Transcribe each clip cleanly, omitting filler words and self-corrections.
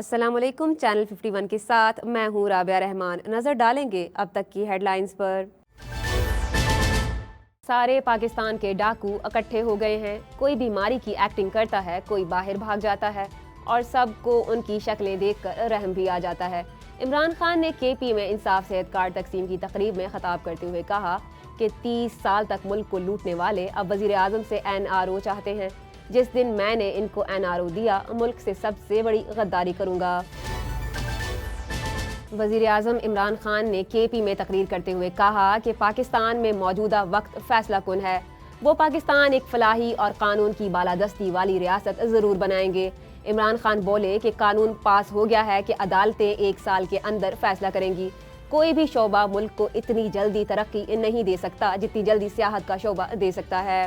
السلام علیکم، چینل 51 کے ساتھ میں ہوں رابعہ رحمان۔ نظر ڈالیں گے اب تک کی ہیڈ لائنز پر۔ سارے پاکستان کے ڈاکو اکٹھے ہو گئے ہیں، کوئی بیماری کی ایکٹنگ کرتا ہے، کوئی باہر بھاگ جاتا ہے اور سب کو ان کی شکلیں دیکھ کر رحم بھی آ جاتا ہے۔ عمران خان نے کے پی میں انصاف صحت کارڈ تقسیم کی تقریب میں خطاب کرتے ہوئے کہا کہ 30 سال تک ملک کو لوٹنے والے اب وزیر اعظم سے NRO چاہتے ہیں۔ جس دن میں نے ان کو NRO دیا، ملک سے سب سے بڑی غداری کروں گا۔ وزیر اعظم عمران خان نے کے پی میں تقریر کرتے ہوئے کہا کہ پاکستان میں موجودہ وقت فیصلہ کن ہے، وہ پاکستان ایک فلاحی اور قانون کی بالادستی والی ریاست ضرور بنائیں گے۔ عمران خان بولے کہ قانون پاس ہو گیا ہے کہ عدالتیں 1 سال کے اندر فیصلہ کریں گی۔ کوئی بھی شعبہ ملک کو اتنی جلدی ترقی نہیں دے سکتا جتنی جلدی سیاحت کا شعبہ دے سکتا ہے۔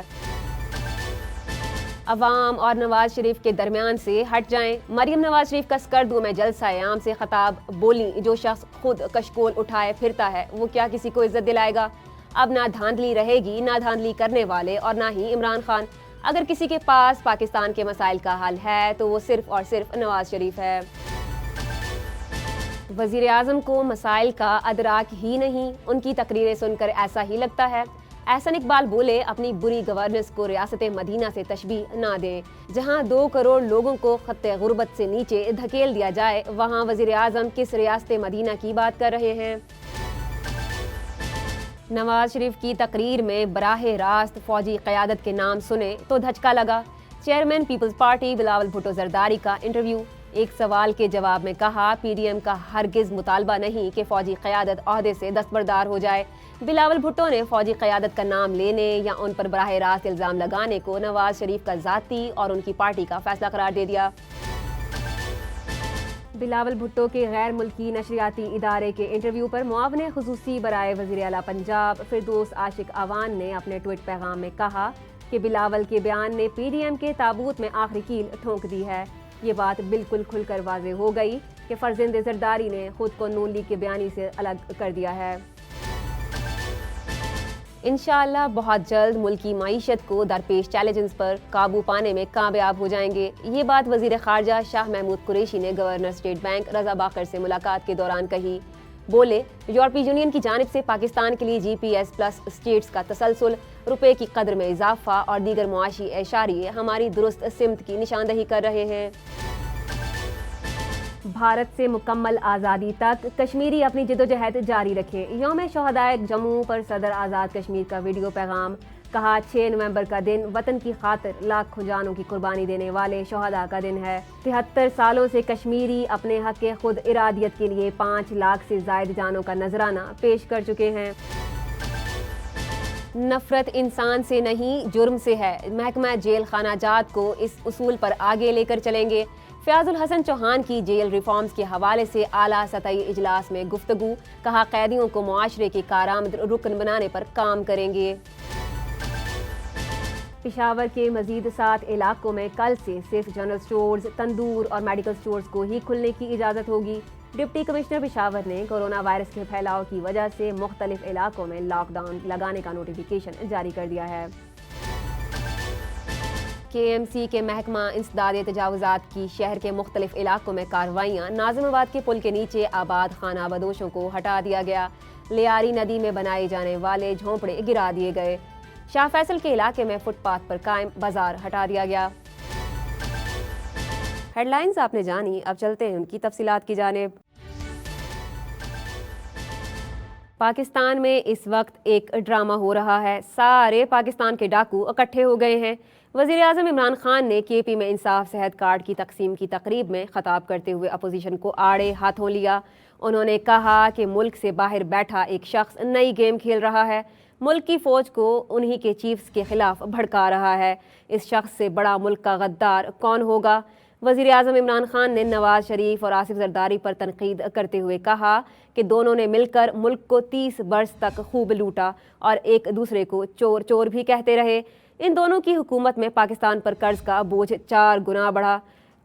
عوام اور نواز شریف کے درمیان سے ہٹ جائیں۔ مریم نواز شریف کا سکردو میں جلسہ عام سے خطاب بولیں، جو شخص خود کشکول اٹھائے پھرتا ہے وہ کیا کسی کو عزت دلائے گا؟ اب نہ دھاندلی رہے گی، نہ دھاندلی کرنے والے اور نہ ہی عمران خان۔ اگر کسی کے پاس پاکستان کے مسائل کا حل ہے تو وہ صرف اور صرف نواز شریف ہے۔ وزیر اعظم کو مسائل کا ادراک ہی نہیں، ان کی تقریریں سن کر ایسا ہی لگتا ہے۔ احسن اقبال بولے، اپنی بری گورننس کو ریاست مدینہ سے تشبیہ نہ دیں۔ جہاں 2 کروڑ لوگوں کو خط غربت سے نیچے دھکیل دیا جائے، وہاں وزیر اعظم کس ریاست مدینہ کی بات کر رہے ہیں؟ نواز شریف کی تقریر میں براہ راست فوجی قیادت کے نام سنے تو دھچکا لگا۔ چیئرمین پیپلز پارٹی بلاول بھٹو زرداری کا انٹرویو۔ ایک سوال کے جواب میں کہا، PDM کا ہرگز مطالبہ نہیں کہ فوجی قیادت عہدے سے دستبردار ہو جائے۔ بلاول بھٹو نے فوجی قیادت کا نام لینے یا ان پر براہ راست الزام لگانے کو نواز شریف کا ذاتی اور ان کی پارٹی کا فیصلہ قرار دے دیا۔ بلاول بھٹو کے غیر ملکی نشریاتی ادارے کے انٹرویو پر معاون خصوصی برائے وزیر اعلیٰ پنجاب فردوس عاشق اعوان نے اپنے ٹویٹ پیغام میں کہا کہ بلاول کے بیان نے PDM کے تابوت میں آخری کیل ٹھونک دی ہے۔ یہ بات بالکل کھل کر واضح ہو گئی کہ فرزند زرداری نے خود کو نون لیگ کے بیانی سے الگ کر دیا ہے۔ انشاءاللہ بہت جلد ملکی معیشت کو درپیش چیلنجز پر قابو پانے میں کامیاب ہو جائیں گے۔ یہ بات وزیر خارجہ شاہ محمود قریشی نے گورنر اسٹیٹ بینک رضا باقر سے ملاقات کے دوران کہی۔ بولے، یورپی یونین کی جانب سے پاکستان کے لیے GPS پلس اسٹیٹس کا تسلسل، روپے کی قدر میں اضافہ اور دیگر معاشی اشاریے ہماری درست سمت کی نشاندہی کر رہے ہیں۔ بھارت سے مکمل آزادی تک کشمیری اپنی جدوجہد جاری رکھے۔ یوم شہدائے جموں پر صدر آزاد کشمیر کا ویڈیو پیغام۔ کہا، 6 نومبر کا دن وطن کی خاطر لاکھوں جانوں کی قربانی دینے والے شہداء کا دن ہے۔ 73 سالوں سے کشمیری اپنے حق خود ارادیت کے لیے 5 لاکھ سے زائد جانوں کا نذرانہ پیش کر چکے ہیں۔ نفرت انسان سے نہیں، جرم سے ہے۔ محکمہ جیل خانہ جات کو اس اصول پر آگے لے کر چلیں گے۔ فیاض الحسن چوہان کی جیل ریفارمز کے حوالے سے اعلیٰ سطحی اجلاس میں گفتگو۔ کہا، قیدیوں کو معاشرے کے کارآمد رکن بنانے پر کام کریں گے۔ پشاور کے مزید 7 علاقوں میں کل سے صرف جنرل سٹورز، تندور اور میڈیکل سٹورز کو ہی کھلنے کی اجازت ہوگی۔ ڈپٹی کمشنر پشاور نے کورونا وائرس کے پھیلاؤ کی وجہ سے مختلف علاقوں میں لاک ڈاؤن لگانے کا نوٹیفیکیشن جاری کر دیا ہے۔ KMC کے محکمہ انسداد تجاوزات کی شہر کے مختلف علاقوں میں کارروائیاں۔ ناظم آباد کے پل کے نیچے آباد خانہ بدوشوں کو ہٹا دیا گیا۔ لیاری ندی میں بنائے جانے والے جھونپڑے گرا دیے گئے۔ شاہ فیصل کے علاقے میں فٹ پاتھ پر قائم بازار ہٹا دیا گیا۔ ہیڈ لائنز آپ نے جانی، اب چلتے ہیں ان کی تفصیلات کی جانب۔ پاکستان میں اس وقت ایک ڈرامہ ہو رہا ہے۔ سارے پاکستان کے ڈاکو اکٹھے ہو گئے ہیں۔ وزیر اعظم عمران خان نے KP میں انصاف صحت کارڈ کی تقسیم کی تقریب میں خطاب کرتے ہوئے اپوزیشن کو آڑے ہاتھوں لیا۔ انہوں نے کہا کہ ملک سے باہر بیٹھا ایک شخص نئی گیم کھیل رہا ہے، ملک کی فوج کو انہی کے چیفز کے خلاف بھڑکا رہا ہے۔ اس شخص سے بڑا ملک کا غدار کون ہوگا؟ وزیر اعظم عمران خان نے نواز شریف اور آصف زرداری پر تنقید کرتے ہوئے کہا کہ دونوں نے مل کر ملک کو 30 برس تک خوب لوٹا اور ایک دوسرے کو چور چور بھی کہتے رہے۔ ان دونوں کی حکومت میں پاکستان پر قرض کا بوجھ 4 گنا بڑھا۔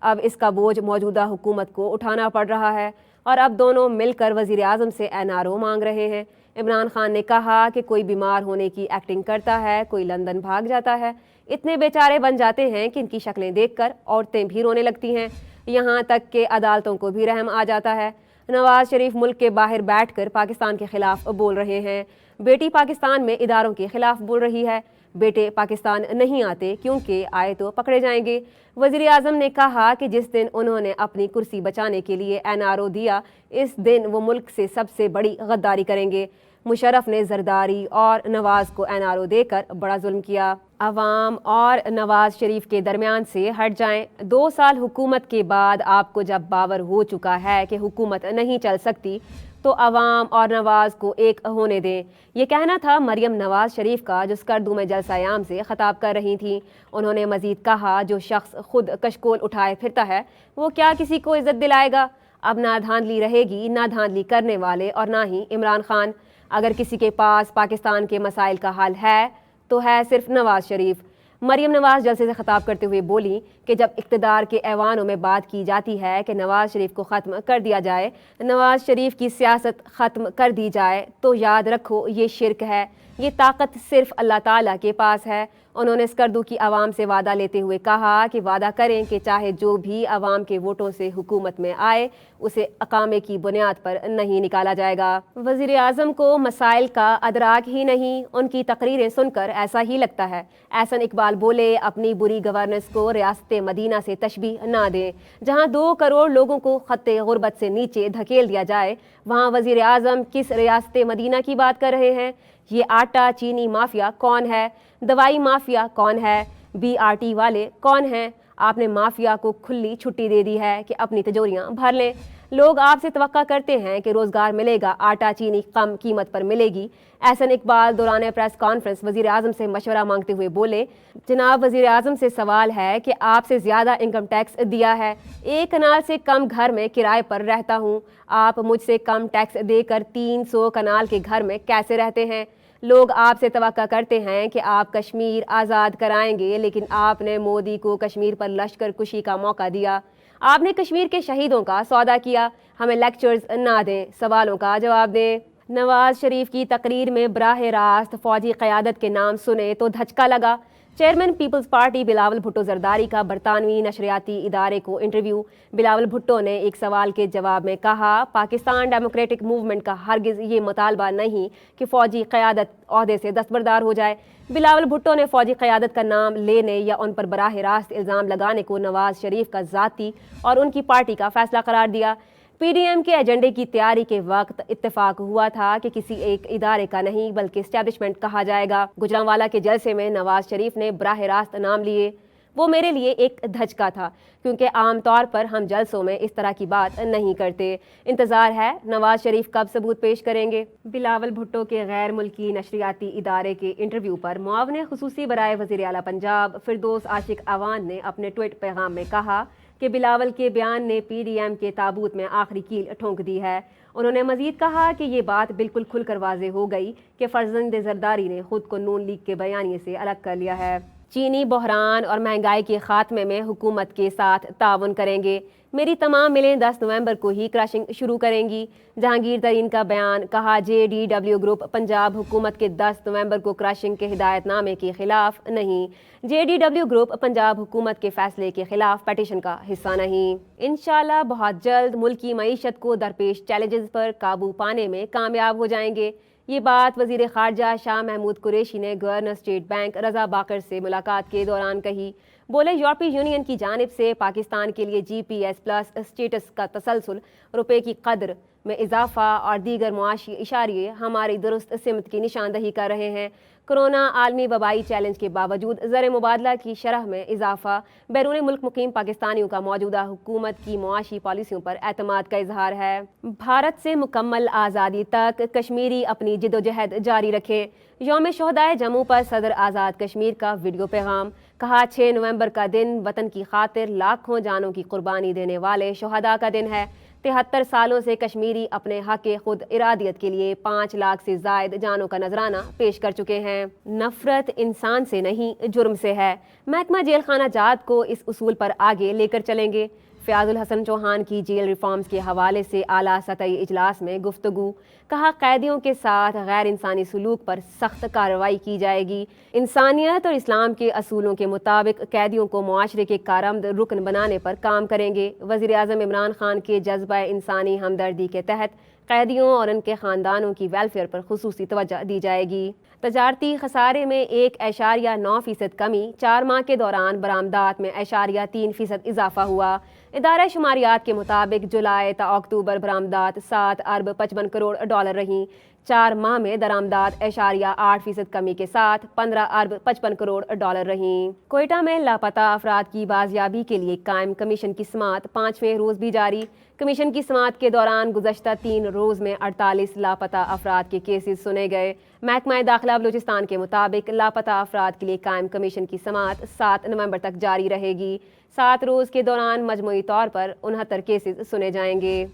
اب اس کا بوجھ موجودہ حکومت کو اٹھانا پڑ رہا ہے اور اب دونوں مل کر وزیر اعظم سے NRO مانگ رہے ہیں۔ عمران خان نے کہا کہ کوئی بیمار ہونے کی ایکٹنگ کرتا ہے، کوئی لندن بھاگ جاتا ہے، اتنے بیچارے بن جاتے ہیں کہ ان کی شکلیں دیکھ کر عورتیں بھی رونے لگتی ہیں، یہاں تک کہ عدالتوں کو بھی رحم آ جاتا ہے۔ نواز شریف ملک کے باہر بیٹھ کر پاکستان کے خلاف بول رہے ہیں، بیٹی پاکستان میں اداروں کے خلاف بول رہی ہے، بیٹے پاکستان نہیں آتے کیونکہ آئے تو پکڑے جائیں گے۔ وزیر اعظم نے کہا کہ جس دن انہوں نے اپنی کرسی بچانے کے لیے NRO دیا، اس دن وہ ملک سے سب سے بڑی غداری کریں گے۔ مشرف نے زرداری اور نواز کو NRO دے کر بڑا ظلم کیا۔ عوام اور نواز شریف کے درمیان سے ہٹ جائیں۔ 2 سال حکومت کے بعد آپ کو جب باور ہو چکا ہے کہ حکومت نہیں چل سکتی تو عوام اور نواز کو ایک ہونے دیں۔ یہ کہنا تھا مریم نواز شریف کا جو اسکردو میں جلسہ عام سے خطاب کر رہی تھیں۔ انہوں نے مزید کہا، جو شخص خود کشکول اٹھائے پھرتا ہے وہ کیا کسی کو عزت دلائے گا؟ اب نہ دھاندلی رہے گی، نہ دھاندلی کرنے والے اور نہ ہی عمران خان۔ اگر کسی کے پاس پاکستان کے مسائل کا حل ہے تو ہے صرف نواز شریف۔ مریم نواز جلسے سے خطاب کرتے ہوئے بولی کہ جب اقتدار کے ایوانوں میں بات کی جاتی ہے کہ نواز شریف کو ختم کر دیا جائے، نواز شریف کی سیاست ختم کر دی جائے، تو یاد رکھو یہ شرک ہے، یہ طاقت صرف اللہ تعالیٰ کے پاس ہے۔ انہوں نے اسکردو کی عوام سے وعدہ لیتے ہوئے کہا کہ وعدہ کریں کہ چاہے جو بھی عوام کے ووٹوں سے حکومت میں آئے اسے اقامے کی بنیاد پر نہیں نکالا جائے گا۔ وزیر اعظم کو مسائل کا ادراک ہی نہیں، ان کی تقریریں سن کر ایسا ہی لگتا ہے۔ احسن اقبال بولے، اپنی بری گورننس کو ریاست مدینہ سے تشبیہ نہ دیں۔ جہاں 2 کروڑ لوگوں کو خط غربت سے نیچے دھکیل دیا جائے، وہاں وزیر اعظم کس ریاست مدینہ کی بات کر رہے ہیں؟ یہ آٹا چینی مافیا کون ہے؟ دوائی مافیا کون ہے؟ BRT والے کون ہیں؟ آپ نے مافیا کو کھلی چھٹی دے دی ہے کہ اپنی تجوریاں بھر لیں۔ لوگ آپ سے توقع کرتے ہیں کہ روزگار ملے گا، آٹا چینی کم قیمت پر ملے گی۔ احسن اقبال دوران پریس کانفرنس وزیر اعظم سے مشورہ مانگتے ہوئے بولے، جناب وزیر اعظم سے سوال ہے کہ آپ سے زیادہ انکم ٹیکس دیا ہے، 1 کنال سے کم گھر میں کرائے پر رہتا ہوں، آپ مجھ سے کم ٹیکس دے کر 300 کنال کے گھر میں کیسے رہتے ہیں؟ لوگ آپ سے توقع کرتے ہیں کہ آپ کشمیر آزاد کرائیں گے، لیکن آپ نے مودی کو کشمیر پر لشکر کشی کا موقع دیا، آپ نے کشمیر کے شہیدوں کا سودا کیا۔ ہمیں لیکچرز نہ دیں، سوالوں کا جواب دیں۔ نواز شریف کی تقریر میں براہ راست فوجی قیادت کے نام سنے تو دھچکا لگا۔ چیئرمین پیپلز پارٹی بلاول بھٹو زرداری کا برطانوی نشریاتی ادارے کو انٹرویو۔ بلاول بھٹو نے ایک سوال کے جواب میں کہا، پاکستان ڈیموکریٹک موومنٹ کا ہرگز یہ مطالبہ نہیں کہ فوجی قیادت عہدے سے دستبردار ہو جائے۔ بلاول بھٹو نے فوجی قیادت کا نام لینے یا ان پر براہ راست الزام لگانے کو نواز شریف کا ذاتی اور ان کی پارٹی کا فیصلہ قرار دیا۔ PDM کے ایجنڈے کی تیاری کے وقت اتفاق ہوا تھا کہ کسی ایک ادارے کا نہیں بلکہ اسٹیبلشمنٹ کہا جائے گا۔ گجرانوالہ کے جلسے میں نواز شریف نے براہ راست نام لیے، وہ میرے لیے ایک دھچکا تھا کیونکہ عام طور پر ہم جلسوں میں اس طرح کی بات نہیں کرتے۔ انتظار ہے نواز شریف کب ثبوت پیش کریں گے۔ بلاول بھٹو کے غیر ملکی نشریاتی ادارے کے انٹرویو پر معاون خصوصی برائے وزیر اعلیٰ پنجاب فردوس عاشق اعوان نے اپنے ٹویٹ پیغام میں کہا کہ بلاول کے بیان نے PDM کے تابوت میں آخری کیل ٹھونک دی ہے۔ انہوں نے مزید کہا کہ یہ بات بالکل کھل کر واضح ہو گئی کہ فرزند زرداری نے خود کو نون لیگ کے بیانیے سے الگ کر لیا ہے۔ چینی بحران اور مہنگائی کے خاتمے میں حکومت کے ساتھ تعاون کریں گے، میری تمام ملیں 10 نومبر کو ہی کراشنگ شروع کریں گی۔ جہانگیر ترین کا بیان، کہا JDW گروپ پنجاب حکومت کے 10 نومبر کو کراشنگ کے ہدایت نامے کے خلاف نہیں، JDW گروپ پنجاب حکومت کے فیصلے کے خلاف پیٹیشن کا حصہ نہیں۔ انشاءاللہ بہت جلد ملکی معیشت کو درپیش چیلنجز پر قابو پانے میں کامیاب ہو جائیں گے۔ یہ بات وزیر خارجہ شاہ محمود قریشی نے گورنر اسٹیٹ بینک رضا باقر سے ملاقات کے دوران کہی۔ بولے، یورپی یونین کی جانب سے پاکستان کے لیے GPS پلس اسٹیٹس کا تسلسل، روپے کی قدر میں اضافہ اور دیگر معاشی اشاریے ہماری درست سمت کی نشاندہی کر رہے ہیں۔ کرونا عالمی وبائی چیلنج کے باوجود زر مبادلہ کی شرح میں اضافہ، بیرون ملک مقیم پاکستانیوں کا موجودہ حکومت کی معاشی پالیسیوں پر اعتماد کا اظہار ہے۔ بھارت سے مکمل آزادی تک کشمیری اپنی جدوجہد جاری رکھیں۔ یوم شہدائے جموں پر صدر آزاد کشمیر کا ویڈیو پیغام، کہا 6 نومبر کا دن وطن کی خاطر لاکھوں جانوں کی قربانی دینے والے شہداء کا دن ہے۔ 73 سالوں سے کشمیری اپنے حق خود ارادیت کے لیے 5 لاکھ سے زائد جانوں کا نذرانہ پیش کر چکے ہیں۔ نفرت انسان سے نہیں جرم سے ہے، محکمہ جیل خانہ جات کو اس اصول پر آگے لے کر چلیں گے۔ فیاض الحسن چوہان کی جیل ریفارمز کے حوالے سے اعلیٰ سطحی اجلاس میں گفتگو، کہا قیدیوں کے ساتھ غیر انسانی سلوک پر سخت کارروائی کی جائے گی، انسانیت اور اسلام کے اصولوں کے مطابق قیدیوں کو معاشرے کے کارآمد رکن بنانے پر کام کریں گے۔ وزیر اعظم عمران خان کے جذبہ انسانی ہمدردی کے تحت قیدیوں اور ان کے خاندانوں کی ویلفیئر پر خصوصی توجہ دی جائے گی۔ تجارتی خسارے میں 1.9% کمی، 4 ماہ کے دوران برآمدات میں 0.3% اضافہ ہوا۔ ادارہ شماریات کے مطابق جولائی تا اکتوبر برآمدات 7 ارب 55 کروڑ ڈالر رہیں۔ 4 ماہ میں درآمدات 8% کمی کے ساتھ 15 ارب 55 کروڑ ڈالر رہیں۔ کوئٹہ میں لاپتہ افراد کی بازیابی کے لیے قائم کمیشن کی سماعت 5ویں روز بھی جاری۔ کمیشن کی سماعت کے دوران گزشتہ 3 روز میں 48 لاپتہ افراد کے کیسز سنے گئے۔ محکمہ داخلہ بلوچستان کے مطابق لاپتہ افراد کے لیے قائم کمیشن کی سماعت 7 نومبر تک جاری رہے گی۔ 7 روز کے دوران مجموعی طور پر 69 کیسز سنے جائیں گے۔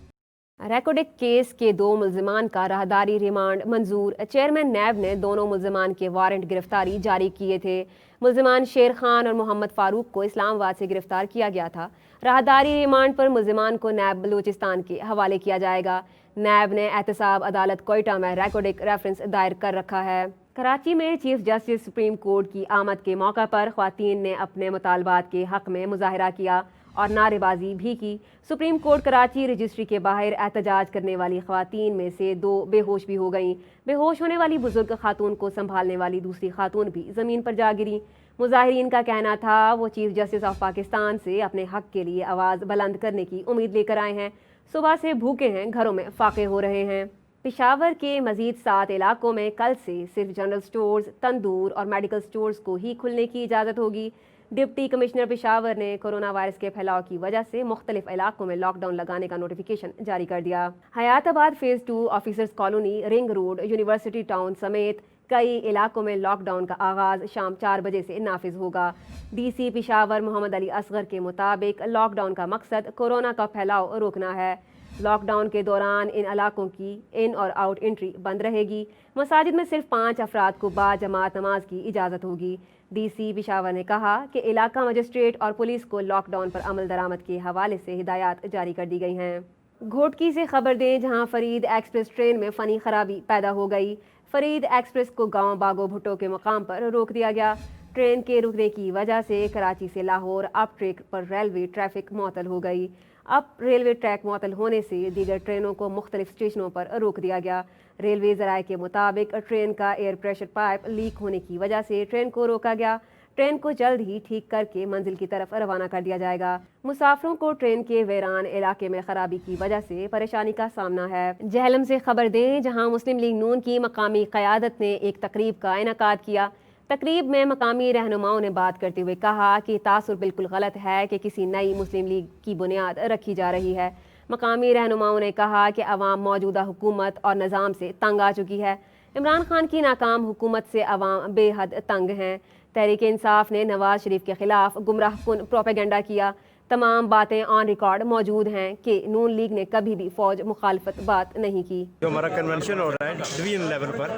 ریکوڈک کیس کے 2 ملزمان کا راہداری ریمانڈ منظور، چیئرمین نیب نے دونوں ملزمان کے وارنٹ گرفتاری جاری کیے تھے۔ ملزمان شیر خان اور محمد فاروق کو اسلام آباد سے گرفتار کیا گیا تھا۔ راہداری ریمانڈ پر ملزمان کو نیب بلوچستان کے حوالے کیا جائے گا۔ نیب نے احتساب عدالت کوئٹہ میں ریکوڈک ریفرنس دائر کر رکھا ہے۔ کراچی میں چیف جسٹس سپریم کورٹ کی آمد کے موقع پر خواتین نے اپنے مطالبات کے حق میں مظاہرہ کیا اور نعرے بازی بھی کی۔ سپریم کورٹ کراچی رجسٹری کے باہر احتجاج کرنے والی خواتین میں سے 2 بے ہوش بھی ہو گئیں۔ بے ہوش ہونے والی بزرگ خاتون کو سنبھالنے والی دوسری خاتون بھی زمین پر جا گری۔ مظاہرین کا کہنا تھا وہ چیف جسٹس آف پاکستان سے اپنے حق کے لیے آواز بلند کرنے کی امید لے کر آئے ہیں، صبح سے بھوکے ہیں، گھروں میں فاقے ہو رہے ہیں۔ پشاور کے مزید 7 علاقوں میں کل سے صرف جنرل سٹورز، تندور اور میڈیکل سٹورز کو ہی کھلنے کی اجازت ہوگی۔ ڈپٹی کمشنر پشاور نے کورونا وائرس کے پھیلاؤ کی وجہ سے مختلف علاقوں میں لاک ڈاؤن لگانے کا نوٹیفیکیشن جاری کر دیا۔ حیات آباد phase 2، officers colony, ring road, university town سمیت کئی علاقوں میں لاک ڈاؤن کا آغاز شام 4 بجے سے نافذ ہوگا۔ ڈی سی پشاور محمد علی اصغر کے مطابق لاک ڈاؤن کا مقصد کورونا کا پھیلاؤ روکنا ہے۔ لاک ڈاؤن کے دوران ان علاقوں کی ان اور آؤٹ انٹری بند رہے گی۔ مساجد میں صرف 5 افراد کو باجماعت نماز کی اجازت ہوگی۔ ڈی سی پشاور نے کہا کہ علاقہ مجسٹریٹ اور پولیس کو لاک ڈاؤن پر عمل درآمد کے حوالے سے ہدایات جاری کر دی گئی ہیں۔ گھوٹکی سے خبر دیں جہاں فرید ایکسپریس ٹرین میں فنی خرابی پیدا ہو گئی۔ فرید ایکسپریس کو گاؤں باغو بھٹو کے مقام پر روک دیا گیا۔ ٹرین کے رکنے کی وجہ سے کراچی سے لاہور اپ ٹریک پر ریلوے ٹریفک معطل ہو گئی۔ اب ریلوے ٹریک معطل ہونے سے دیگر ٹرینوں کو مختلف اسٹیشنوں پر روک دیا گیا۔ ریلوے ذرائع کے مطابق ٹرین کا ایئر پریشر پائپ لیک ہونے کی وجہ سے ٹرین کو روکا گیا۔ ٹرین کو جلد ہی ٹھیک کر کے منزل کی طرف روانہ کر دیا جائے گا۔ مسافروں کو ٹرین کے ویران علاقے میں خرابی کی وجہ سے پریشانی کا سامنا ہے۔ جہلم سے خبر دیں جہاں مسلم لیگ نون کی مقامی قیادت نے ایک تقریب کا انعقاد کیا۔ تقریب میں مقامی رہنماؤں نے بات کرتے ہوئے کہا کہ تاثر بالکل غلط ہے کہ کسی نئی مسلم لیگ کی بنیاد رکھی جا رہی ہے۔ مقامی رہنماؤں نے کہا کہ عوام موجودہ حکومت اور نظام سے تنگ آ چکی ہے۔ عمران خان کی ناکام حکومت سے عوام بے حد تنگ ہیں۔ تحریک انصاف نے نواز شریف کے خلاف گمراہ کن پروپیگنڈا کیا۔ تمام باتیں آن ریکارڈ موجود ہیں کہ نون لیگ نے کبھی بھی فوج مخالفت بات نہیں کی۔ جو ہمارا کنونشن ہو رہا ہے ڈویژن لیول پر،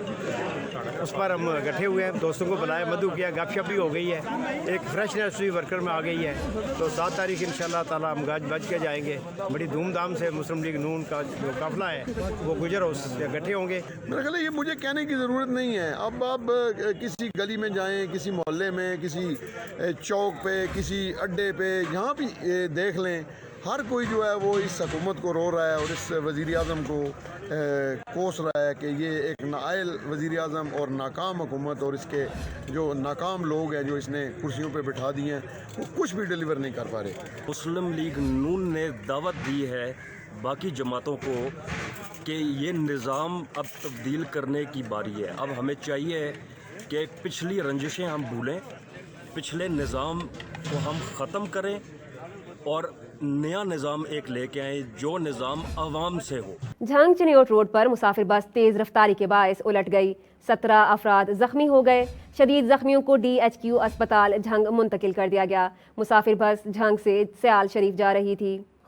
اس پر ہم اکٹھے ہوئے ہیں، دوستوں کو بلایا، مدعو کیا، گپ شپ بھی ہو گئی ہے، ایک فریشنس بھی ورکر میں آ گئی ہے۔ تو 7 تاریخ انشاءاللہ تعالی ہم گاج بج کے جائیں گے۔ بڑی دھوم دھام سے مسلم لیگ نون کا جو قافلہ ہے وہ گجر اس سے اکٹھے ہوں گے۔ میرا خیال ہے یہ مجھے کہنے کی ضرورت نہیں ہے۔ اب آپ کسی گلی میں جائیں، کسی محلے میں، کسی چوک پہ، کسی اڈے پہ، جہاں بھی دیکھ لیں، ہر کوئی جو ہے وہ اس حکومت کو رو رہا ہے اور اس وزیر اعظم کو کوس رہا ہے کہ یہ ایک نااہل وزیر اعظم اور ناکام حکومت، اور اس کے جو ناکام لوگ ہیں جو اس نے کرسیوں پہ بٹھا دیے ہیں وہ کچھ بھی ڈیلیور نہیں کر پا رہے۔ مسلم لیگ نون نے دعوت دی ہے باقی جماعتوں کو کہ یہ نظام اب تبدیل کرنے کی باری ہے۔ اب ہمیں چاہیے کہ پچھلی رنجشیں ہم بھولیں، پچھلے نظام کو ہم ختم کریں اور نیا نظام ایک لے کے آئیں جو نظام عوام سے ہو۔ جھنگ چنیوٹ روڈ پر مسافر بس تیز رفتاری کے باعث الٹ گئی، 17 افراد زخمی ہو گئے۔ شدید زخمیوں کو DHQ اسپتال جھنگ منتقل کر دیا گیا۔ مسافر بس جھنگ سے سیال شریف جا رہی تھی۔